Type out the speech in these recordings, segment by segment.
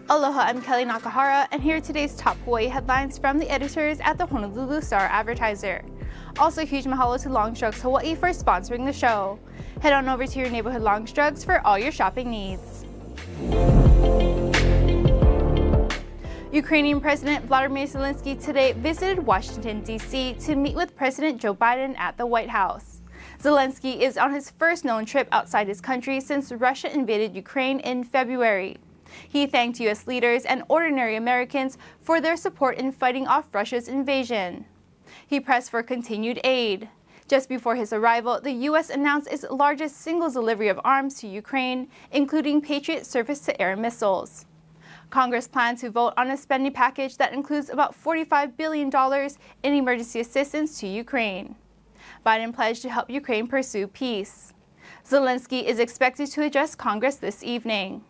Aloha, I'm Kellie Nakahara, and here are today's top Hawaii headlines from the editors at the Honolulu Star-Advertiser. Also, huge mahalo to Longstrugs Hawaii for sponsoring the show. Head on over to your neighborhood Longstrugs for all your shopping needs. Ukrainian President Volodymyr Zelensky today visited Washington, D.C. to meet with President Joe Biden at the White House. Zelensky is on his first known trip outside his country since Russia invaded Ukraine in February. He thanked U.S. leaders and ordinary Americans for their support in fighting off Russia's invasion. He pressed for continued aid. Just before his arrival, the U.S. announced its largest single delivery of arms to Ukraine, including Patriot surface-to-air missiles. Congress plans to vote on a spending package that includes about $45 billion in emergency assistance to Ukraine. Biden pledged to help Ukraine pursue peace. Zelensky is expected to address Congress this evening.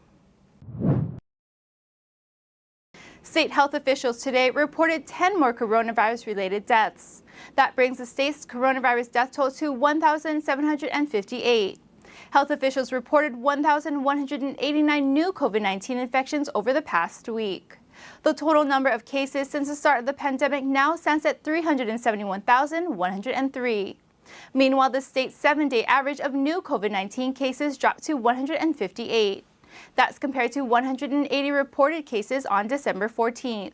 State health officials today reported 10 more coronavirus-related deaths. That brings the state's coronavirus death toll to 1,758. Health officials reported 1,189 new COVID-19 infections over the past week. The total number of cases since the start of the pandemic now stands at 371,103. Meanwhile, the state's 7-day average of new COVID-19 cases dropped to 158. That's compared to 180 reported cases on December 14th.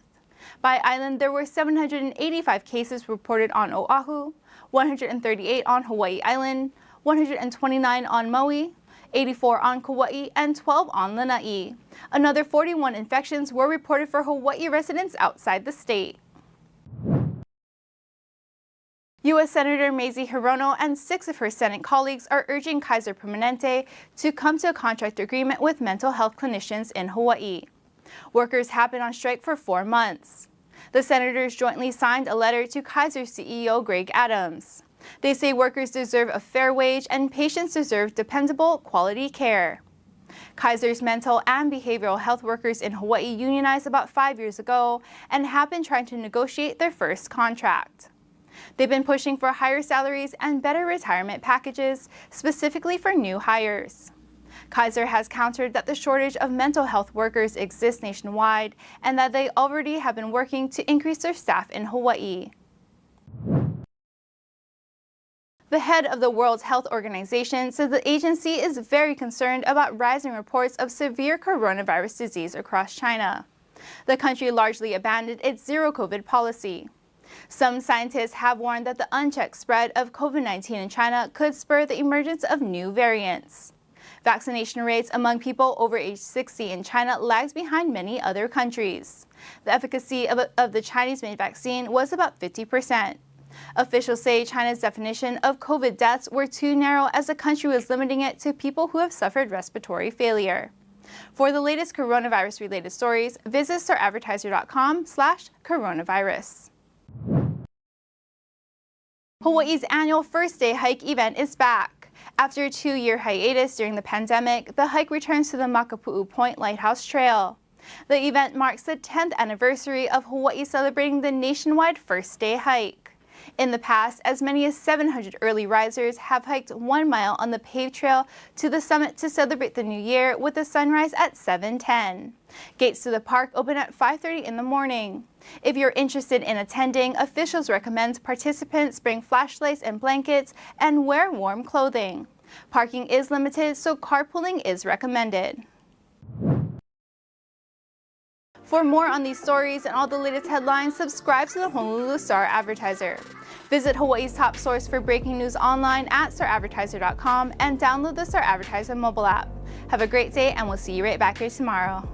By island, there were 785 cases reported on Oahu, 138 on Hawaii Island, 129 on Maui, 84 on Kauai, and 12 on Lanai. Another 41 infections were reported for Hawaii residents outside the state. U.S. Senator Mazie Hirono and 6 of her Senate colleagues are urging Kaiser Permanente to come to a contract agreement with mental health clinicians in Hawaii. Workers have been on strike for 4 months. The senators jointly signed a letter to Kaiser CEO Greg Adams. They say workers deserve a fair wage and patients deserve dependable, quality care. Kaiser's mental and behavioral health workers in Hawaii unionized about 5 years ago and have been trying to negotiate their first contract. They've been pushing for higher salaries and better retirement packages, specifically for new hires. Kaiser has countered that the shortage of mental health workers exists nationwide and that they already have been working to increase their staff in Hawaii. The head of the World Health Organization says the agency is very concerned about rising reports of severe coronavirus disease across China. The country largely abandoned its zero-COVID policy. Some scientists have warned that the unchecked spread of COVID-19 in China could spur the emergence of new variants. Vaccination rates among people over age 60 in China lags behind many other countries. The efficacy of the Chinese-made vaccine was about 50%. Officials say China's definition of COVID deaths were too narrow as the country was limiting it to people who have suffered respiratory failure. For the latest coronavirus-related stories, visit staradvertiser.com/coronavirus. Hawaii's annual First Day Hike event is back. After a 2-year hiatus during the pandemic, the hike returns to the Makapu'u Point Lighthouse Trail. The event marks the 10th anniversary of Hawaii celebrating the nationwide First Day Hike. In the past, as many as 700 early risers have hiked 1 mile on the paved trail to the summit to celebrate the new year with the sunrise at 7:10. Gates to the park open at 5:30 in the morning. If you're interested in attending, officials recommend participants bring flashlights and blankets and wear warm clothing. Parking is limited, so carpooling is recommended. For more on these stories and all the latest headlines, subscribe to the Honolulu Star-Advertiser. Visit Hawaii's top source for breaking news online at staradvertiser.com and download the Star-Advertiser mobile app. Have a great day, and we'll see you right back here tomorrow.